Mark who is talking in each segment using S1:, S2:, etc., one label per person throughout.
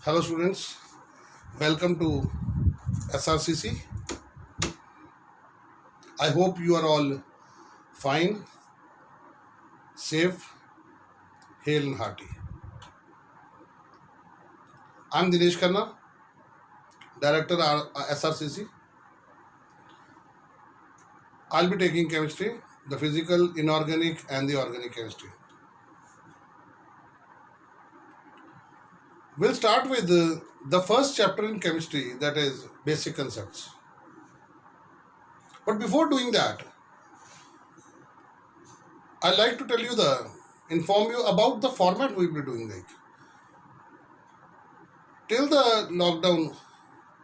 S1: Hello students, welcome to SRCC. I hope you are all fine, safe, hale and hearty. I am Dinesh Khanna, Director SRCC. I will be taking chemistry, the physical, inorganic and the organic chemistry. We'll start with the first chapter in chemistry, that is basic concepts. But before doing that, I'd like to inform you about the format we'll be doing. Like, till the lockdown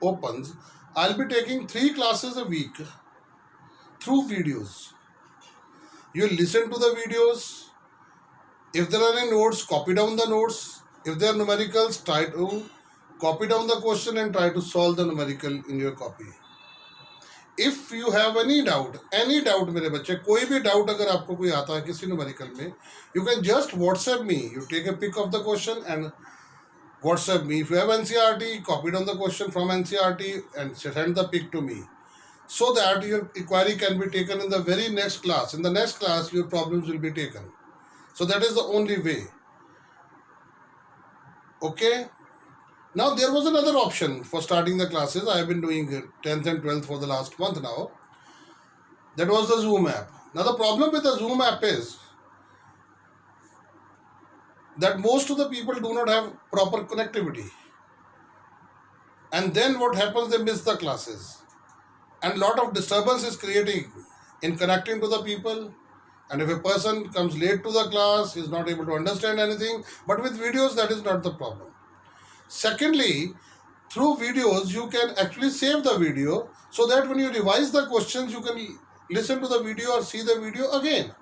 S1: opens, I'll be taking 3 classes a week through videos. You listen to the videos. If there are any notes, copy down the notes. If there are numericals, try to copy down the question and try to solve the numerical in your copy. If you have any doubt मेरे बच्चे, कोई भी doubt अगर आपको कोई आता है किसी numerical में, you can just WhatsApp me. You take a pic of the question and WhatsApp me. If you have NCERT, copy down the question from NCERT and send the pic to me, so that your inquiry can be taken in the very next class. In the next class, your problems will be taken. So that is the only way. Okay. Now there was another option for starting the classes. I have been doing 10th and 12th for the last month now. That was the Zoom app. Now the problem with the Zoom app is that most of the people do not have proper connectivity. And then what happens, they miss the classes. And lot of disturbance is creating in connecting to the people. And if a person comes late to the class, he is not able to understand anything. But with videos, that is not the problem. Secondly, through videos, you can actually save the video so that when you revise the questions, you can listen to the video or see the video again.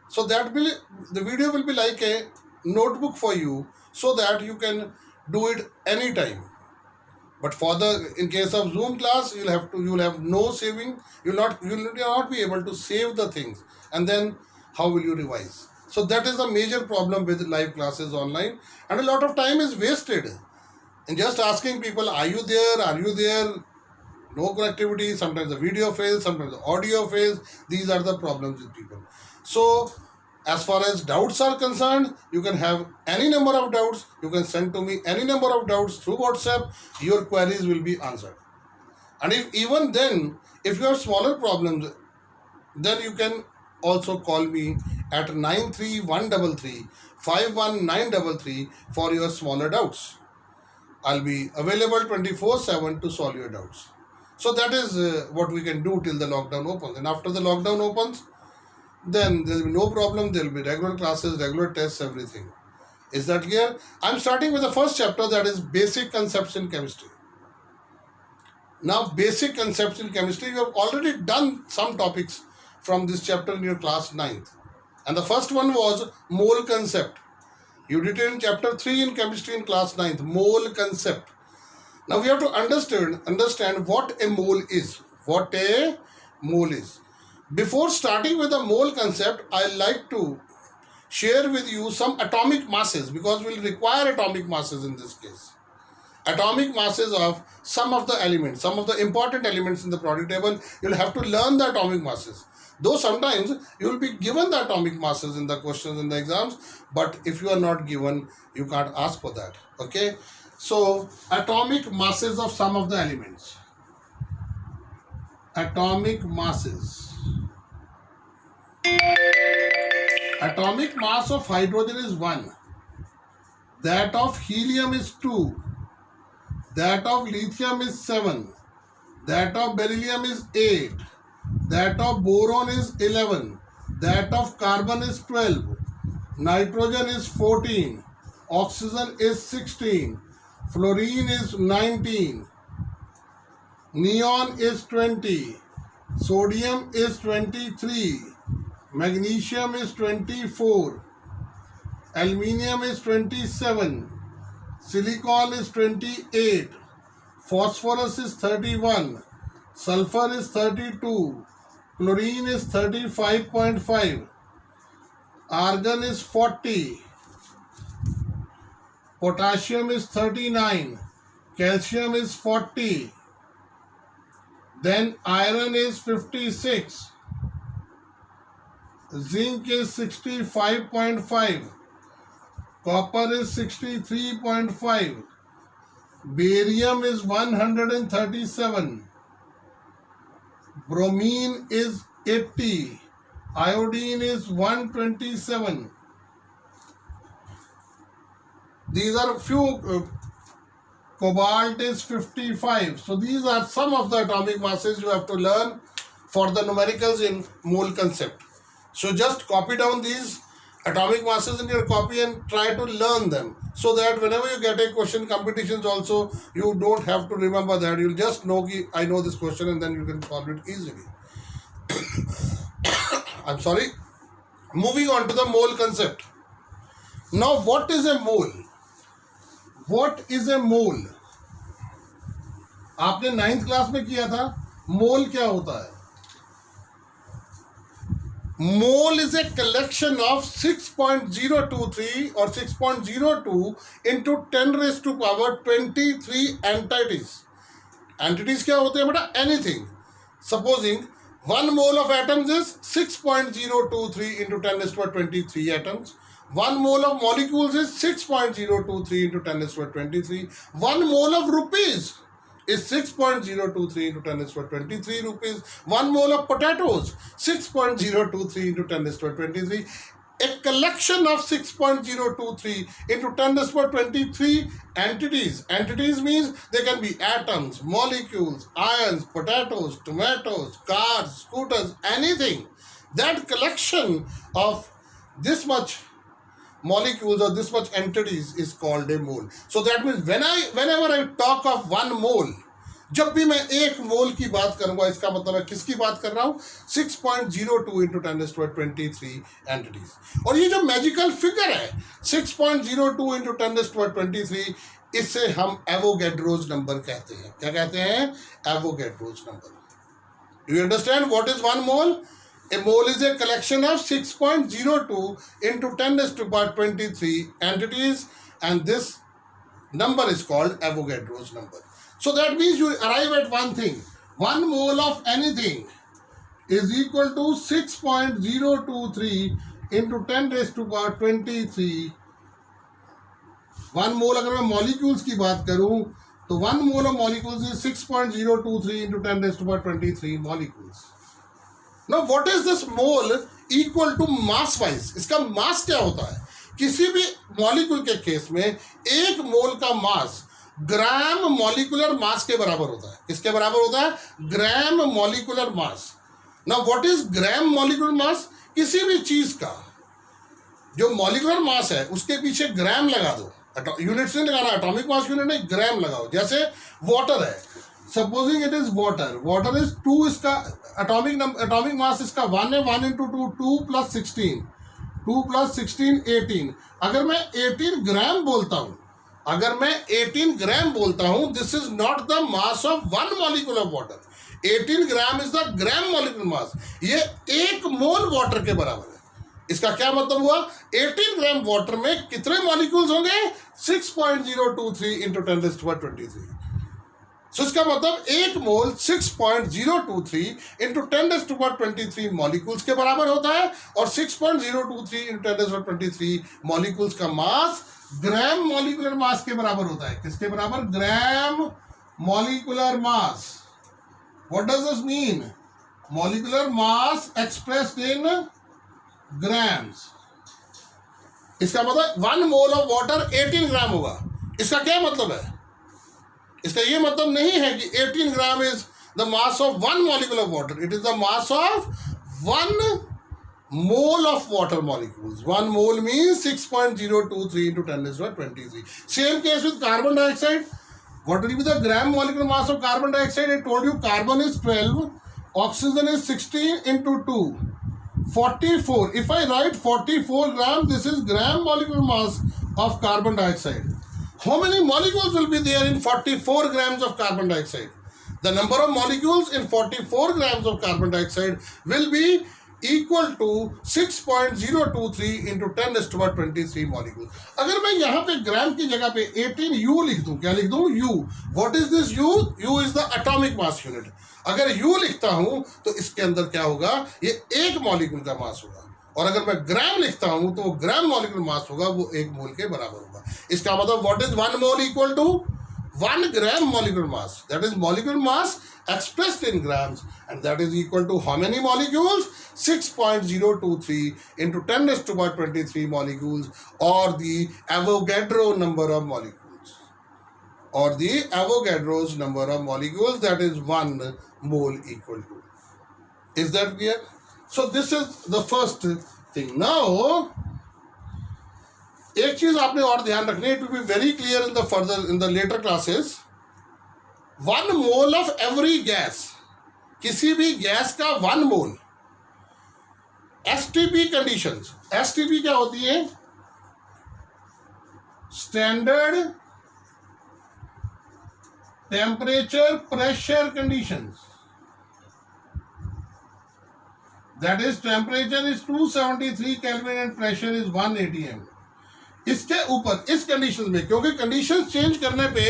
S1: So that the video will be like a notebook for you so that you can do it anytime. But in case of Zoom class, you will have no saving. You will not be able to save the things. And then how will you revise? So that is a major problem with live classes online, and a lot of time is wasted in just asking people, are you there? Are you there? No connectivity. Sometimes the video fails, sometimes the audio fails. These are the problems with people. So as far as doubts are concerned, you can have any number of doubts. You can send to me any number of doubts through WhatsApp. Your queries will be answered. And if you have smaller problems, then you can also call me at 93133 51933 for your smaller doubts. I'll be available 24/7 to solve your doubts. So that is what we can do till the lockdown opens. And after the lockdown opens, then there will be no problem. There will be regular classes, regular tests, everything. Is that clear? I'm starting with the first chapter, that is basic concepts in chemistry. Now, basic concepts in chemistry, you have already done some topics from this chapter in your class 9th. And the first one was mole concept. You did it in chapter 3 in chemistry in class 9th, mole concept. Now we have to understand what a mole is. What a mole is. Before starting with the mole concept, I like to share with you some atomic masses, because we will require atomic masses in this case. Atomic masses of some of the elements, some of the important elements in the periodic table. You will have to learn the atomic masses. Though sometimes you will be given the atomic masses in the questions in the exams, but if you are not given, you can't ask for that. Okay. So atomic masses of some of the elements. Atomic masses. Atomic mass of hydrogen is 1. That of helium is 2. That of lithium is 7. That of beryllium is 8. That of boron is 11. That of carbon is 12. Nitrogen is 14. Oxygen is 16. Fluorine is 19. Neon is 20. Sodium is 23. Magnesium is 24. Aluminium is 27. Silicon is 28. Phosphorus is 31. Sulfur is 32. Chlorine is 35.5. Argon is 40. potassium is 39, calcium is 40, then iron is 56, zinc is 65.5, copper is 63.5, barium is 137, bromine is 80, iodine is 127. These are few. Cobalt is 55. So these are some of the atomic masses you have to learn for the numericals in mole concept. So just copy down these atomic masses in your copy and try to learn them, so that whenever you get a question competitions also, you don't have to remember that. You'll just know ki I know this question, and then you can solve it easily. I'm sorry. Moving on to the mole concept. Now what is a mole? What is a mole? आपने 9th class में किया था. मोल क्या होता है? Mole is a collection of 6.023 or 6.02 into 10 raised to power 23 entities. Entities क्या होते हैं बेटा? Anything. Supposing 1 mole of atoms is 6.023 into 10 raised to power 23 atoms. 1 mole of molecules is 6.023 into 10 raised to power 23. 1 mole of rupees is 6.023 into 10 raised to power 23 rupees. 1 mole of potatoes, 6.023 into 10 raised to power 23. A collection of 6.023 into 10 raised to power 23 entities. Entities means they can be atoms, molecules, ions, potatoes, tomatoes, cars, scooters, anything. That collection of this much molecules or this much entities is called a mole. So that means whenever I talk of 1 mole, जब भी मैं 1 मोल की बात करूंगा, इसका मतलब मैं किसकी बात कर रहा हूं? 6.02 into 10 raised to power 23 entities. और ये जो मैजिकल फिगर है 6.02 into 10 raised to power 23, इससे हम एवोगैड्रोज नंबर कहते हैं. क्या कहते हैं? Avogadro's number. Do you understand what is 1 mole? A mole is a collection of 6.02 into 10 raised to power 23 entities, and this number is called Avogadro's number. So that means you arrive at one thing. 1 mole of anything is equal to 6.023 into 10 raised to power 23. 1 mole अगर मैं molecules की बात करूं तो 1 mole of molecules is 6.023 into 10 raised to power 23 molecules. Now what is this mole equal to mass wise? इसका मास क्या होता है? किसी भी मॉलिक्यूल के केस में 1 मोल का मास ग्राम मॉलिकुलर मास के बराबर होता है. किसके बराबर होता है? ग्राम molecular mass. Now what is gram molecular mass? किसी भी चीज का जो मॉलिकुलर मास है उसके पीछे ग्राम लगा दो. यूनिट्स नहीं लगाना, एटॉमिक मास यूनिट नहीं, ग्राम लगाओ. जैसे वाटर है, supposing it is water is 2, इसका एटॉमिक मास इसका 1 है. 1 into 2 2 plus 16, 2 plus 16 18. अगर मैं 18 ग्राम बोलता हूं, this is not the mass of 1 molecule of water. 18 gram is the gram molecule mass. ये 1 मोल वाटर के बराबर है. इसका क्या मतलब हुआ? 18 ग्राम वाटर में कितने मॉलिक्यूल्स होंगे? 6.023 into 10 raised to power 23. So इसका मतलब 1 मोल 6.023 into 10 raised to power 23 molecules के बराबर होता है. और 6.023 into 10 raised to power 23 molecules का मास ग्राम मॉलिकुलर मास के बराबर होता है. किसके बराबर? ग्राम molecular mass. What does this mean? Molecular mass expressed in grams. इसका मतलब 1 मोल ऑफ वाटर 18 ग्राम होगा. इसका क्या मतलब है? इसका ये मतलब नहीं है कि 18 gram is the mass of 1 molecule of water. It is the mass of 1 mole of water molecules. 1 mole means 6.023 into 10 raised to power 23. Same case with carbon dioxide. What will be the gram molecular mass of carbon dioxide? I told you carbon is 12, oxygen is 16 into 2, 44. If I write 44 gram, this is gram molecular mass of carbon dioxide. How many molecules will be there in 44 grams of carbon dioxide? The number of molecules in 44 grams of carbon dioxide will be equal to 6.023 into 10⁻23 molecule. अगर मैं यहाँ पे ग्राम की जगह पे 18 you लिख दूं, क्या लिख दूं? You. What is this you? You is the atomic mass unit. अगर यू लिखता हूं तो इसके अंदर क्या होगा? ये एक मॉलिक्यूल का मास होगा। और अगर मैं ग्राम लिखता हूं तो वो ग्राम मॉलिक्यूल मास होगा, वो एक मोल के बराबर होगा। इसका मतलब what is 1 mole equal to 1 gram molecular mass, that is molecular mass expressed in grams, and that is equal to how many molecules? 6.023 into 10⁻23 molecules, or the Avogadro number of molecules, or the Avogadro's number of molecules, that is 1 mole equal to. Is that clear? So this is the first thing. Now एक चीज आपने और ध्यान रखनी है, it will be very clear in the further in the later classes. 1 mole of every gas, किसी भी gas का 1 मोल, एसटीपी कंडीशंस। एसटीपी क्या होती है? Standard temperature pressure conditions. That is temperature is 273 kelvin and pressure is 1 atm। इसके ऊपर इस condition में, क्योंकि कंडीशन चेंज करने पे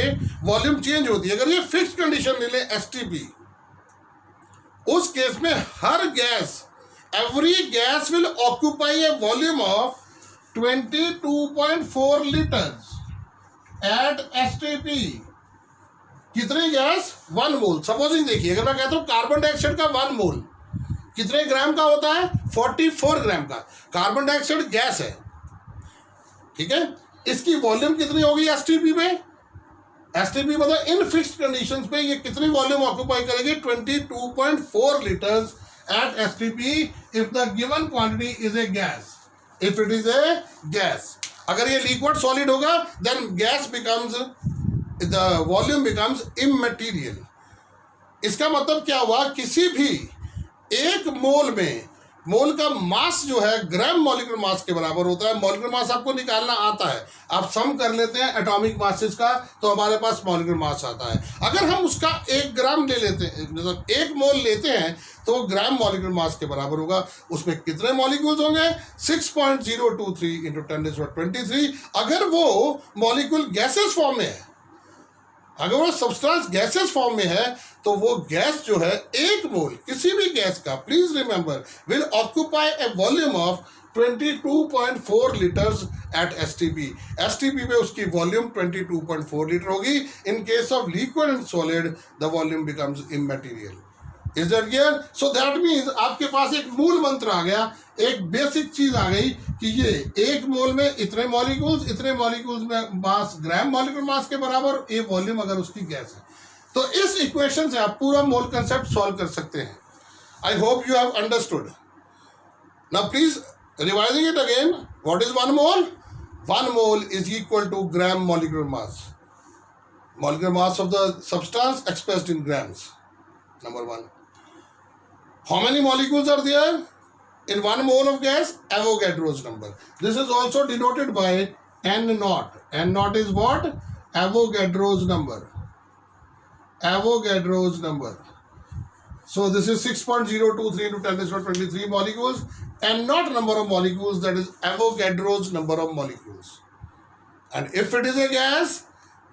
S1: वॉल्यूम चेंज होती है। अगर ये फिक्स कंडीशन ले लें एसटीपी, उस केस में हर gas, every gas will occupy a volume of 22.4 litres at STP. कितनी गैस? 1 मोल। सपोजिंग देखिए, अगर मैं कहता हूं कार्बन डाइऑक्साइड का 1 मोल कितने ग्राम का होता है? 44 ग्राम का। कार्बन डाइऑक्साइड गैस है, ठीक है। इसकी वॉल्यूम कितनी होगी एसटीपी में? एसटीपी मतलब इन फिक्स्ड कंडीशंस पे ये कितनी वॉल्यूम ऑक्यूपाई करेगी? 22.4 litres at STP if the given quantity is a gas. If it is a gas, अगर ये लिक्विड सॉलिड होगा then gas becomes, the volume becomes immaterial. इसका मतलब क्या हुआ? किसी भी एक मोल में, मोल का मास जो है ग्राम मॉलिक्यूलर मास के बराबर होता है। मॉलिक्यूलर मास आपको निकालना आता है, आप सम कर लेते हैं एटॉमिक मासेस का, तो हमारे पास मॉलिक्यूलर मास आता है। अगर हम उसका 1 ग्राम ले लेते हैं, मतलब 1 मोल लेते हैं, तो वो ग्राम मॉलिक्यूलर मास के बराबर होगा। उसमें कितने मॉलिक्यूल्स होंगे? 6.023 इंटू 10⁻23। अगर वो मॉलिक्यूल गैसेस फॉर्म में है, अगर वो सब्सटेंस गैसेस फॉर्म में है, तो वो गैस जो है 1 मोल किसी भी गैस का, please remember, will occupy a volume of 22.4 litres at STP. STP पे उसकी वॉल्यूम 22.4 लीटर होगी। In case of liquid and solid the volume becomes immaterial. Is that clear? So that means आपके पास एक मूल मंत्र आ गया, एक बेसिक चीज आ गई कि ये 1 मोल में इतने मॉलिक्यूल्स में मास ग्राम मॉलिक्यूल मास के बराबर, ये वॉल्यूम अगर उसकी गैस है। तो इस इक्वेशन से आप पूरा मोल कंसेप्ट सॉल्व कर सकते हैं। I hope you have understood. Now please revising it again, what is 1 mole? 1 mole is equal to gram molecular mass, molecular mass of the substance expressed in grams. Number 1. How many molecules are there in 1 mole of gas? Avogadro's number. This is also denoted by N naught. N naught is what? Avogadro's number. Avogadro's number. So this is 6.023 into 10⁻23 molecules. N naught number of molecules, that is Avogadro's number of molecules. And if it is a gas,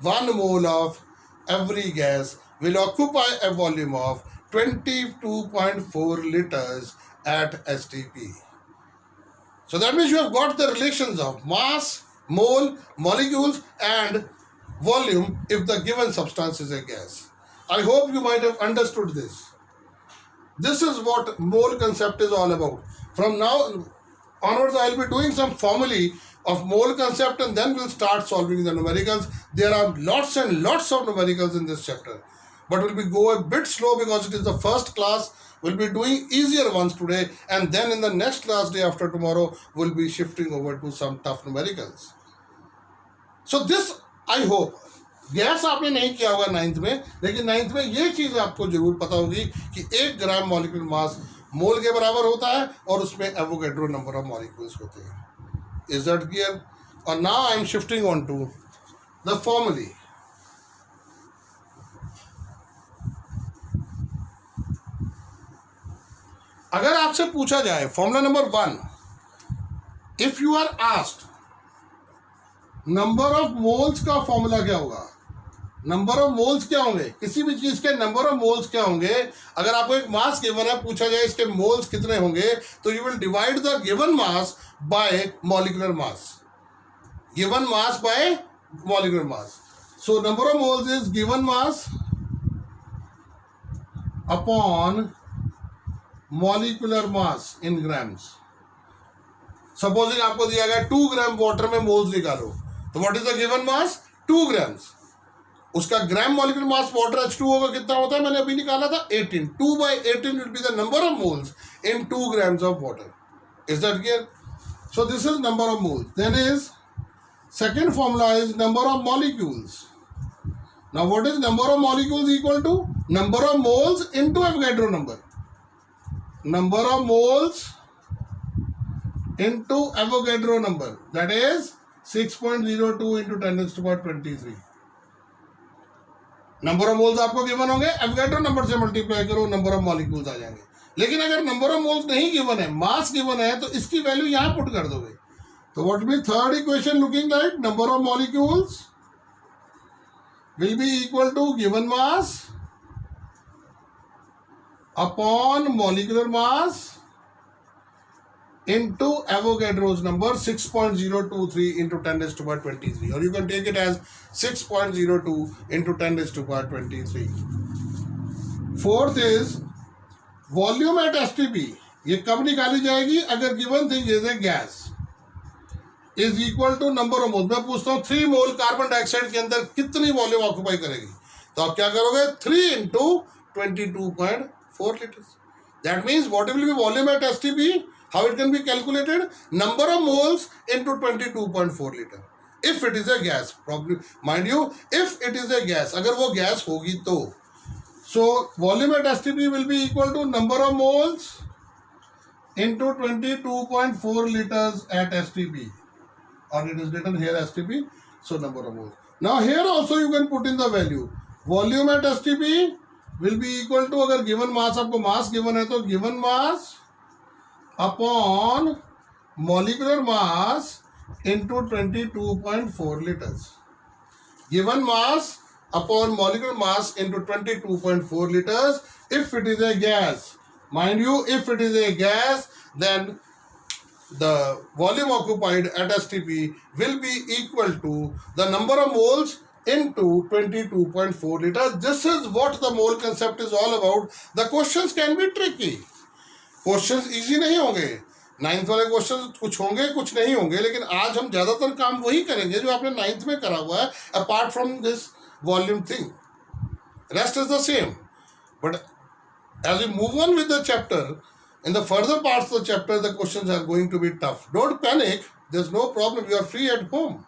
S1: 1 mole of every gas will occupy a volume of 22.4 liters at STP. So that means you have got the relations of mass, mole, molecules and volume if the given substance is a gas. I hope you might have understood this. This is what mole concept is all about. From now onwards I will be doing some formulae of mole concept, and then we'll start solving the numericals. There are lots and lots of numericals in this chapter, but we'll be go a bit slow because it is the first class. We'll be doing easier ones today, and then in the next class day after tomorrow we'll be shifting over to some tough numericals. So this I hope gas आपने नहीं किया होगा 9th में, लेकिन 9th में ये चीज़ आपको जरूर पता होगी कि 1 ग्राम मॉलिक्यूल मास मोल के बराबर होता है और उसमें एवोगैड्रो नंबर ऑफ मॉलिक्यूल्स होते हैं। Is that clear? And now I am shifting on to the formulae. अगर आपसे पूछा जाए formula number 1, if you are asked number of moles का फॉर्मूला क्या होगा, नंबर ऑफ मोल्स क्या होंगे, किसी भी चीज के नंबर ऑफ मोल्स क्या होंगे, अगर आपको एक मास गिवन है, पूछा जाए इसके मोल्स कितने होंगे, तो you will divide the given mass by molecular mass, given mass by molecular mass. So number of moles is given mass upon molecular mass in grams. Supposing आपको दिया गया 2 ग्राम वाटर में मोल्स निकालो, तो what is the given mass, 2 grams. उसका ग्राम molecular मास water H2 होगा, कितना होता है, मैंने अभी निकाला था 18. 2/18 will be the number of moles in 2 grams of water. Is that clear? So this is number of moles. Then is second formula is number of molecules. Now what is number of molecules equal to? Number of moles into Avogadro number. Number of moles into Avogadro number, that is 6.02 into 10 raised to power 23. Number of moles आपको given होंगे, Avogadro number से multiply करो, number of molecules आ जाएंगे. लेकिन अगर number of moles नहीं given है, mass given है, तो इसकी वैल्यू यहां पुट कर दोगे. तो what be third equation looking like, number of molecules will be equal to given mass upon molecular mass into Avogadro's number 6.023 into 10 raised to power 23, or you can take it as 6.02 into 10 raised to power 23. Fourth is volume at STP. ये कब निकाली जाएगी, अगर given thing is a gas is equal to number of moles. मैं पूछता हूँ 3 mole carbon dioxide के अंदर कितनी वॉल्यूम ऑक्यूपाई करेगी, तो आप क्या करोगे, 3 into 22.4 liters. That means what will be volume at STP? How it can be calculated? Number of moles into 22.4 liter. If it is a gas, probably, mind you, if it is a gas, अगर वो gas होगी तो, so volume at STP will be equal to number of moles into 22.4 liters at STP, or it is written here STP, so number of moles. Now here also you can put in the value. Volume at STP will be equal to, अगर given mass, आपको mass given है तो given mass upon molecular mass into 22.4 liters. Given mass upon molecular mass into 22.4 liters if it is a gas. Mind you, if it is a gas, then the volume occupied at STP will be equal to the number of moles into 22.4 liters. This is what the mole concept is all about. The questions can be tricky. Questions easy नहीं होंगे, 9th वाले questions कुछ होंगे कुछ नहीं होंगे, लेकिन आज हम ज़्यादातर काम वही करेंगे जो आपने 9th में करा हुआ है, apart from this volume thing, rest is the same. But as you move on with the chapter, in the further parts of the chapter the questions are going to be tough. Don't panic, there is no problem, you are free at home,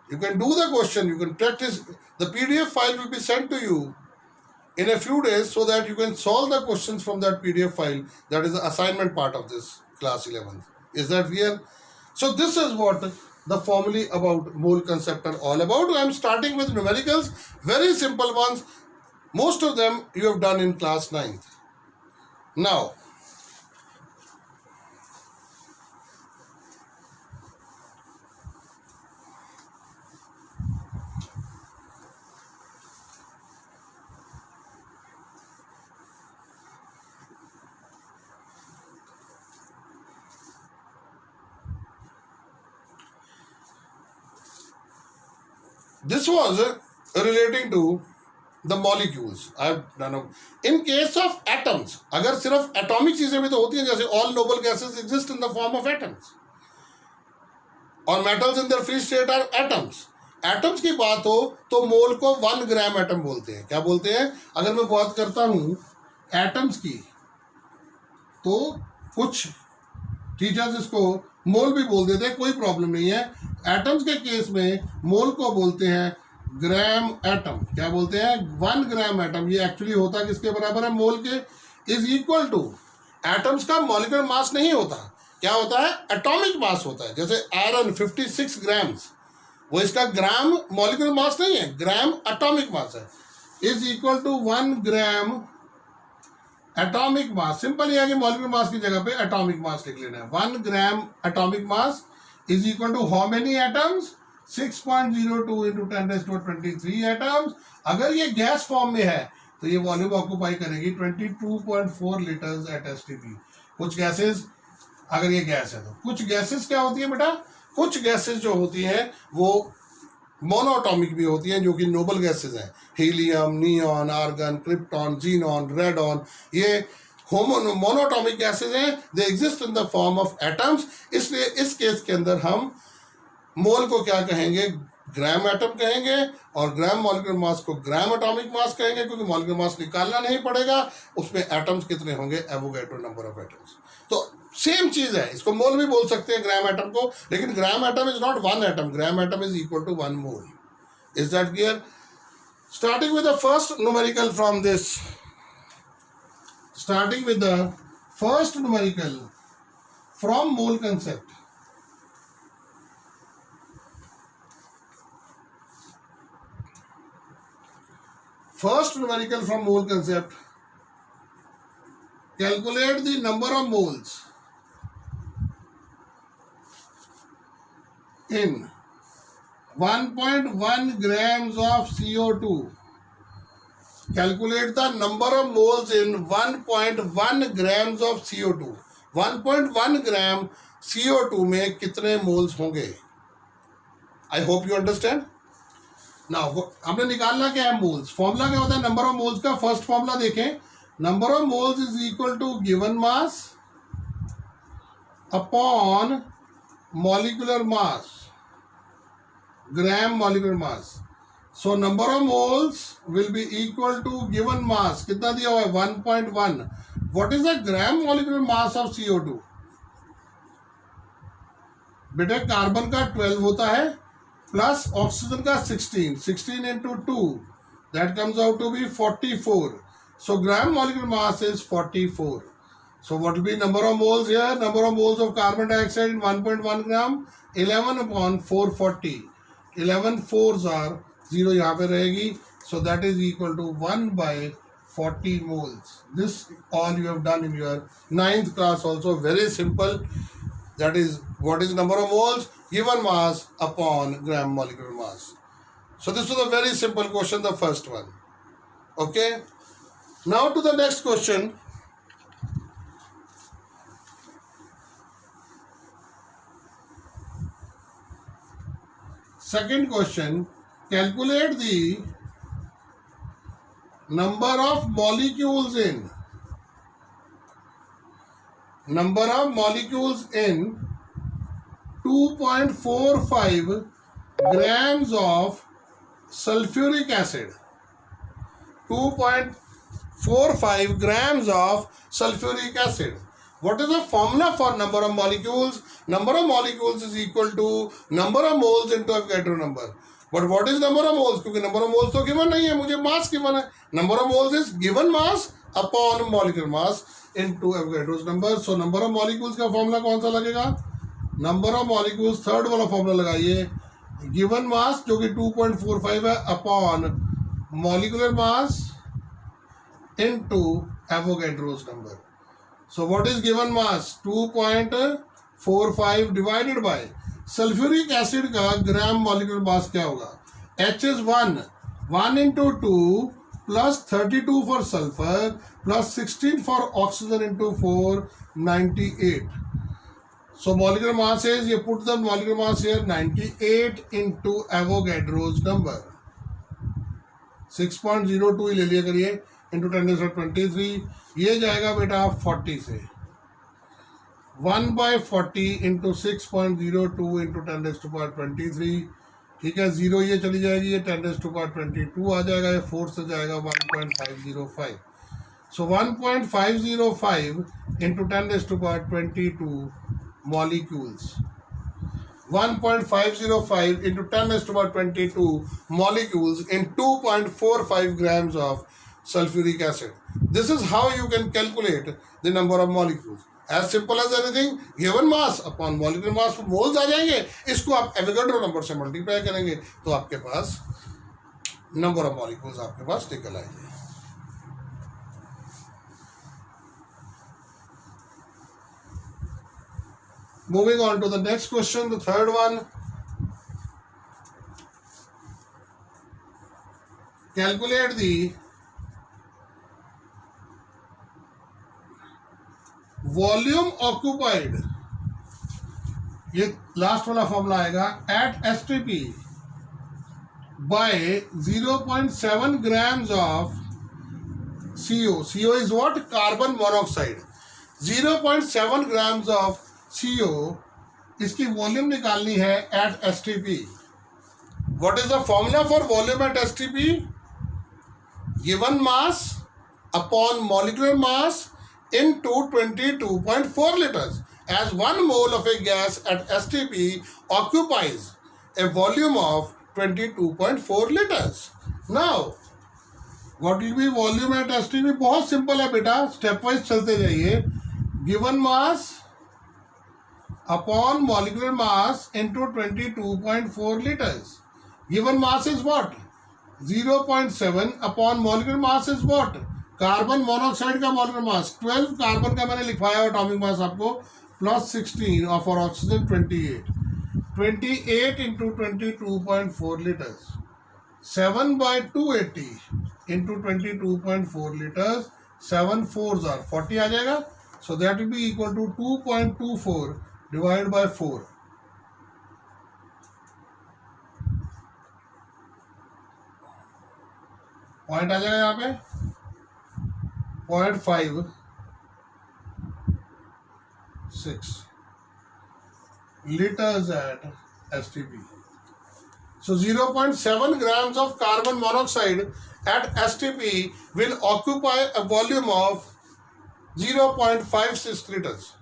S1: you can do the question, you can practice. The PDF file will be sent to you in a few days so that you can solve the questions from that PDF file. That is the assignment part of this class 11. Is that clear? So this is what the formulae about mole concept are all about. I am starting with numericals, very simple ones. Most of them you have done in class 9th. Now, this was relating to the molecules. I have done. In case of atoms, अगर सिर्फ atomic चीजें भी तो होती हैं, जैसे all noble gases exist in the form of atoms, और metals in their free state are atoms. Atoms की बात हो तो मोल को 1 ग्राम एटम बोलते हैं. क्या बोलते हैं? अगर मैं बात करता हूँ एटम्स की, तो कुछ टीचर्स इसको मोल भी बोल देते हैं, कोई प्रॉब्लम नहीं है. एटम्स के केस में मोल को बोलते हैं ग्राम एटम. क्या बोलते हैं? 1 ग्राम एटम. ये एक्चुअली होता किसके बराबर है? मोल के. इज इक्वल टू, एटम्स का मॉलिक्यूलर मास नहीं होता, क्या होता है? एटॉमिक मास होता है. जैसे आयरन 56 ग्राम्स, वो इसका ग्राम मॉलिक्यूलर मास नहीं है, ग्राम एटॉमिक मास है. Is equal to 1 gram atomic mass, simple ये है कि मॉलिक्यूलर मास की जगह पे एटॉमिक मास लिख लेना है. 1 gram atomic mass is equal to how many atoms? 6.02 into 10⁻23 atoms. अगर ये गैस फॉर्म में है तो ये वॉल्यूम ऑक्यूपाई करेगी 22.4 लीटर्स एट एसटीपी. कुछ गैसेस, अगर ये गैस है तो कुछ गैसेस क्या होती है बेटा? कुछ गैसेस जो होती हैं वो मोनोटॉमिक भी होती हैं, जो कि नोबल गैसेस हैं. Helium, neon, argon, krypton, xenon, radon, ये मोनोटॉमिक गैसेस हैं. They exist in the form of atoms. इसलिए इस केस के अंदर हम मोल को क्या कहेंगे? ग्राम एटम कहेंगे, और ग्राम मॉलिक्यूलर मास को ग्राम एटॉमिक मास कहेंगे, क्योंकि मॉलिक्यूलर मास निकालना नहीं पड़ेगा. उसमें एटम्स कितने होंगे? Avogadro number of atoms. तो सेम चीज है, इसको मोल भी बोल सकते हैं ग्राम एटम को, लेकिन gram atom is not 1 atom. Gram atom is equal to 1 mole. Is that clear? Starting with the first numerical from this, starting with the first numerical from mole concept. First numerical from mole concept. Calculate the number of moles in 1.1 grams of CO2. Calculate the number of moles in 1.1 grams of CO2. 1.1 gram CO2 में कितने moles होंगे? I hope you understand. Now हमने निकालना क्या है? Moles. Formula क्या होता है नंबर ऑफ मोल्स का? फर्स्ट फॉर्मूला देखें. Number of moles is equal to given mass upon molecular mass, gram molecular mass. So number of moles will be equal to given mass. कितना दिया हुआ है? 1.1. What is the gram molecular mass of CO2? बेटे carbon का 12 होता है, plus oxygen का 16 into 2, that comes out to be 44. So gram molecular mass is 44. So what will be number of moles here? Number of moles of carbon dioxide in 1.1 gram 11 upon 440. 11 4s are 0, यहाँ पे रहेगी. So that is equal to 1/40 moles. This all you have done in your 9th class also. Very simple. That is, what is number of moles? Given mass upon gram molecular mass. So this was a very simple question, the first one. Okay. Now to the next question. Second question. Calculate the number of molecules in 2.45 grams of sulfuric acid. 2.45 grams of sulfuric acid. What is the formula for number of molecules? Number of molecules is equal to number of moles into Avogadro number. But what is number of moles? क्योंकि number of moles तो given नहीं है, मुझे mass given है. Number of moles is given mass upon molecular mass into Avogadro's number. So number of molecules का formula कौन सा लगेगा? नंबर ऑफ मॉलिक्यूल्स, थर्ड वाला फॉर्मूला लगाइए. गिवन मास जो कि 2.45 है upon molecular mass into Avogadro's number. So what is given mass? 2.45 divided by sulphuric acid का ग्राम मॉलिक्यूलर मास क्या होगा? H is 1 into 2 plus 32 for sulphur plus 16 for oxygen into 4, 98. So molecular mass is, you put the molecular mass here, 98 into Avogadro's number. 6.02 ही ले लिया करिए into 10⁻23. ये जाएगा बेटा 40 से. 1/40 into 6.02 into 10⁻23. ठीक है, 0 ये चली जाएगी, ये 10⁻22 आ जाएगा, ये 4 से जाएगा 1.505. So 1.505 into 10⁻22 molecules. 1.505 into 10⁻22 molecules in 2.45 grams of sulfuric acid. This is how you can calculate the number of molecules. As simple as anything. Given mass upon molecular mass moles आ जाएंगे, इसको आप एवोगाड्रो नंबर से multiply करेंगे तो आपके पास number of molecules आपके पास निकल आएंगे. Moving on to the next question, the third one. Calculate the volume occupied, ये लास्ट वाला फॉर्मूला आएगा, at STP by 0.7 grams of CO. CO is what? Carbon monoxide. 0.7 grams of CO, इसकी volume निकालनी है at STP. What is the formula for volume at STP? Given mass upon molecular mass into 22.4 liters, as 1 mole of a gas at STP occupies a volume of 22.4 liters. Now, what will be volume at STP? बहुत simple है बेटा, step wise चलते जाइए. Given mass upon molecular mass into 22.4 liters. Given mass is what? 0.7 upon molecular mass is what? Carbon monoxide का molecular mass 12, carbon का मैंने लिखवाया atomic mass आपको, प्लस 16 और for oxygen 28 into 22.4 liters. 7/280 into 22.4 liters, 7 4s are 40 आ जाएगा. So that will be equal to 2.24 divide bye 4. Point आ जाएगा यहाँ पे 0.56 liters at STP. So 0.7 grams of carbon monoxide at STP will occupy a volume of 0.56 liters.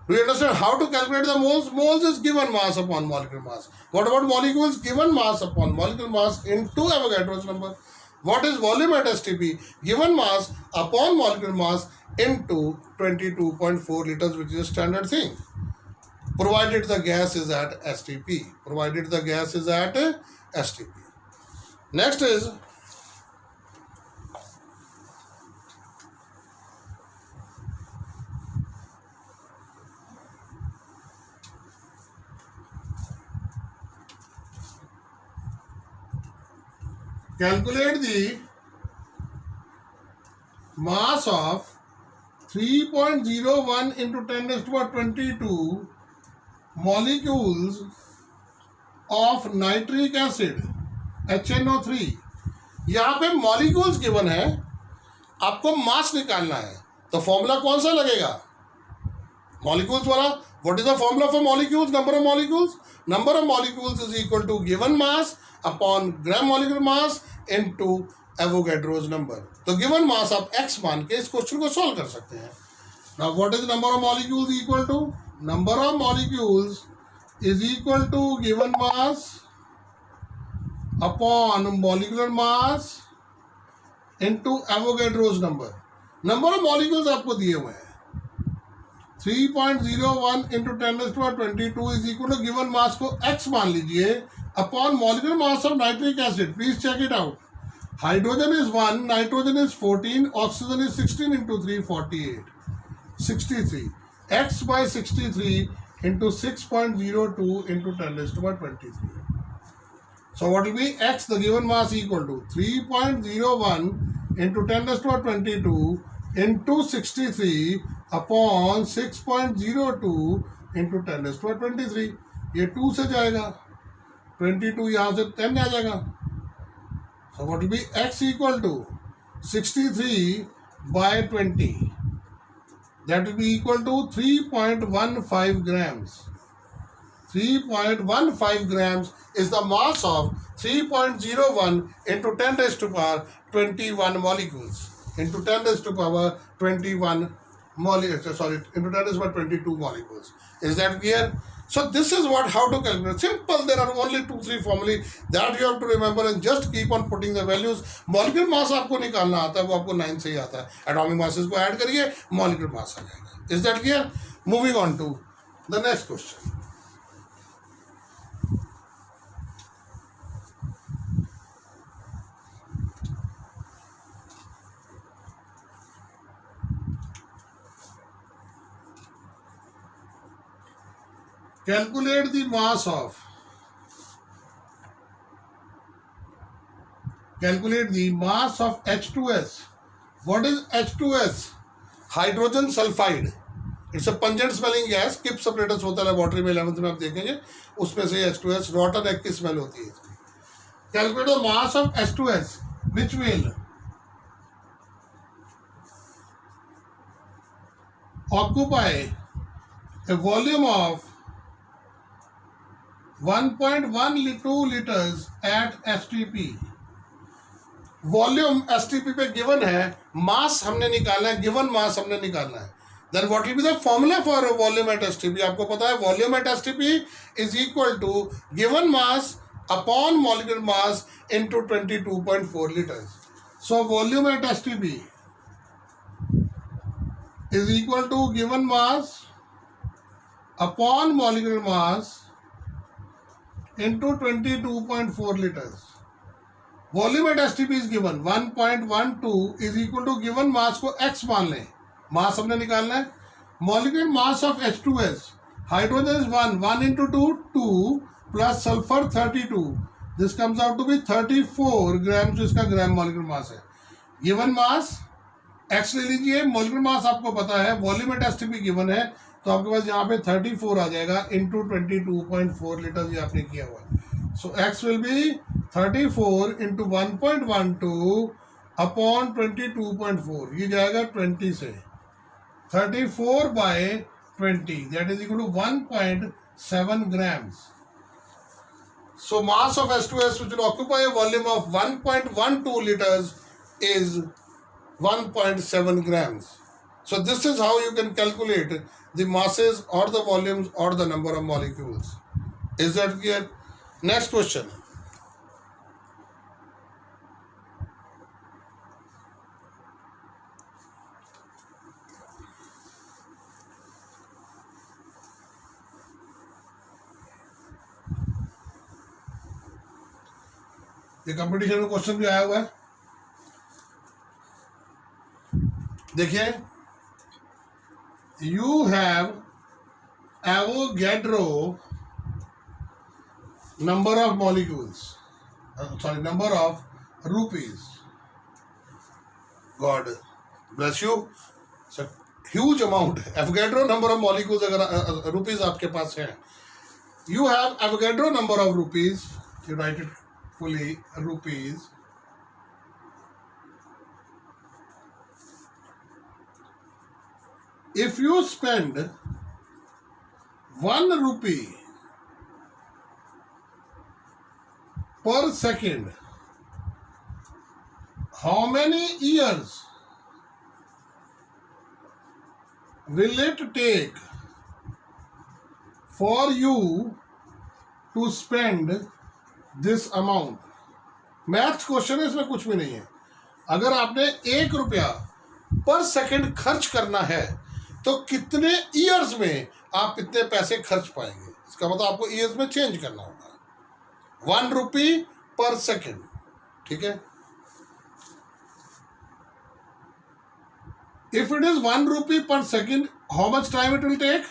S1: Do you understand how to calculate the moles? Moles is given mass upon molecular mass. What about molecules? Given mass upon molecular mass into Avogadro's number. What is volume at STP? Given mass upon molecular mass into 22.4 liters, which is a standard thing. Provided the gas is at STP. Provided the gas is at STP. Next is calculate the mass of 3.01 into 10 raised to 22 molecules of nitric acid HNO3. यहाँ पे molecules given है, आपको mass निकालना है, तो formula कौन सा लगेगा? Molecules वाला. What is the formula for molecules? Number of molecules. Number of molecules is equal to given mass upon gram molecular mass into Avogadro's number. तो given mass आप x मान के इस क्वेश्चन को सॉल्व कर सकते हैं. Now what is number of molecules equal to? Number of molecules is equal to given mass upon molecular mass into Avogadro's number. Number of molecules आपको दिए हुए हैं. 3.01 into 10 raised to 22 is equal to given mass को x मान लीजिए upon molecular mass of nitric acid. Please check it out. Hydrogen is 1, nitrogen is 14, oxygen is 16 into 3, 48. 63. X by 63 into 6.02 into 10 raised to 23. So what will be x? The given mass equal to 3.01 into 10 raised to 22 into 63 upon 6.02 into 10 raised to 23. ये 2 से जाएगा, 22 यहाँ से 10 आ जाएगा. So what will be x equal to 63 by 20. That will be equal to 3.15 grams. 3.15 grams is the mass of 3.01 into 10 raised to power 21 molecules. Into 10 raised to power 21 molecules. Sorry, into 10 raised to power 22 molecules. Is that clear? So this is what how to calculate. Simple. There are only 2-3 formulae that you have to remember and just keep on putting the values. Molecular mass आपको निकालना आता है, वो आपको 9 से ही आता है. Atomic masses को ऐड करिए, molecular mass आ जाएगा. Is that clear? Moving on to the next question. Calculate the mass of H2S. What is H2S? Hydrogen sulphide. It's a pungent smelling gas. Kipp apparatus होता है laboratory में 11th में आप देखेंगे, उसमें से H2S रॉटन एग की स्मेल होती है. Calculate the mass of H2S which will occupy a volume of 1.12 liters at STP. Volume STP पे गिवन है, मास हमने निकालना है, गिवन मास हमने निकालना है. Then what will be the formula for volume at STP? आपको पता है volume at STP is equal to given mass upon molecular mass into 22.4 liters. So volume at STP is equal to given mass upon molecular mass into 22.4 liters. Volume at STP is given 1.12 is equal to given mass को x मान लें, मास हमने निकालना है. Molecular mass of H2S, hydrogen is 1 into 2 2 plus sulfur 32. This comes out to be 34 grams. इसका ग्राम molecular mass है. Given mass x ले लीजिए, मोलिकुलर मास आपको पता है, वॉल्यूम एट STP गिवन है, तो आपके पास यहाँ पे 34 आ जाएगा इंटू 22.4 लीटर. ये आपने किया हुआ है. So x will be 34 into 1.12 upon 22.4. ये जाएगा 20 से. 34 by 20 that is equal to 1.7 grams. So mass of H2S which will occupy a volume of 1.12 liters is 1.7 grams. So this is how you can calculate the masses or the volumes or the number of molecules. Is that clear? Next question. ये competition में question भी आया हुआ है, देखिए. You have Avogadro number of molecules, sorry number of rupees. God bless you. Huge amount. Avogadro number of molecules अगर rupees आपके पास है, you have Avogadro number of rupees. You right it fully, rupees. If you spend 1 rupee per second, how many years will it take for you to spend this amount? Maths question है, इसमें कुछ भी नहीं है. अगर आपने 1 रुपया पर सेकंड खर्च करना है तो कितने ईयर्स में आप इतने पैसे खर्च पाएंगे. इसका मतलब आपको ईयर्स में चेंज करना होगा. 1 रुपी पर सेकेंड. ठीक है. इफ इट इज 1 रुपी पर second, how much time it will take?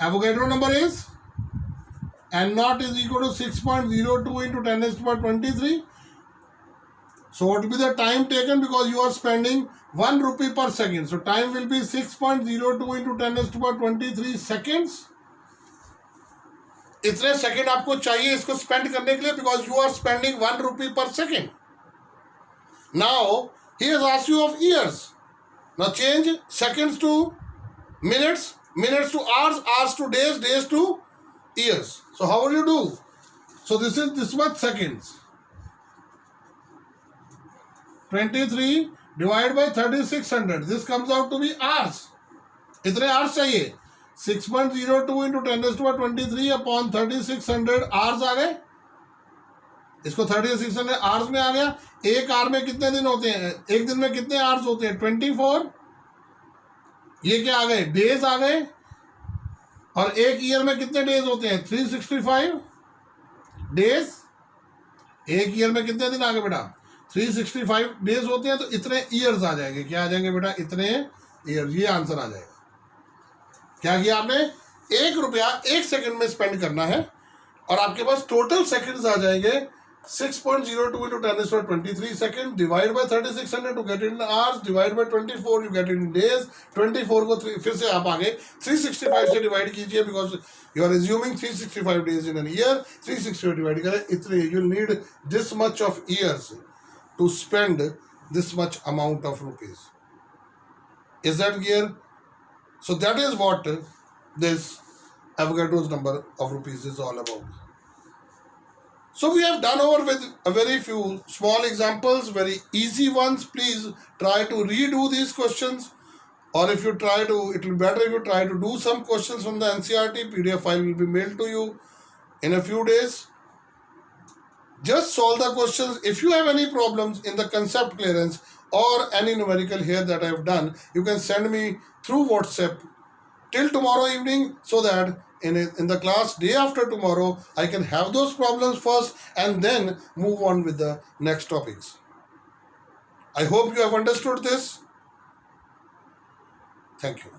S1: Avogadro number is n0 is equal to 6.02 into 10 raised to the power 23. So what will be the time taken, because you are spending 1 rupee per second. So time will be 6.02 into 10 raised to the power 23 seconds. इतने second आपको चाहिए इसको spend करने के लिए, because you are spending 1 rupee per second. Now he has asked you of years. Now change seconds to minutes, minutes to hours, hours to days, days to years. So how will you do? So this much seconds. 23 divided by 3600. This comes out to be hours. इतने hours चाहिए. 6.02 into 10 raised to the power 23 upon 3600 hours आ गए. इसको 3600 hours में आ गया. एक hour में कितने दिन होते हैं? एक दिन में कितने hours होते हैं? 24. ये क्या आ गए? डेज आ गए. और एक ईयर में कितने डेज होते हैं? 365 डेज. एक ईयर में कितने दिन आ गए बेटा? 365 डेज होते हैं. तो इतने ईयर्स आ जाएंगे. क्या आ जाएंगे बेटा? इतने ईयर. ये आंसर आ जाएगा. क्या किया आपने? ₹1 1 सेकंड में स्पेंड करना है और आपके पास टोटल सेकंड्स आ जाएंगे 6.02 into 10⁻23 second divide by 3600 to get it in hours divide by 24 you get it in days 24 को फिर से आप आगे 365 से डिवाइड कीजिए because you are assuming 365 days in a year 365 divide करें इतने you need this much of years to spend this much amount of rupees. Is that clear? So that is what this Avogadro's number of rupees is all about. So we have done over with a very few small examples, very easy ones. Please try to redo these questions, or if you try to, it will be better if you try to do some questions from the NCERT. PDF file will be mailed to you in a few days. Just solve the questions. If you have any problems in the concept clearance or any numerical here that I have done, you can send me through WhatsApp till tomorrow evening so that in the class day after tomorrow I can have those problems first and then move on with the next topics. I hope you have understood this. Thank you.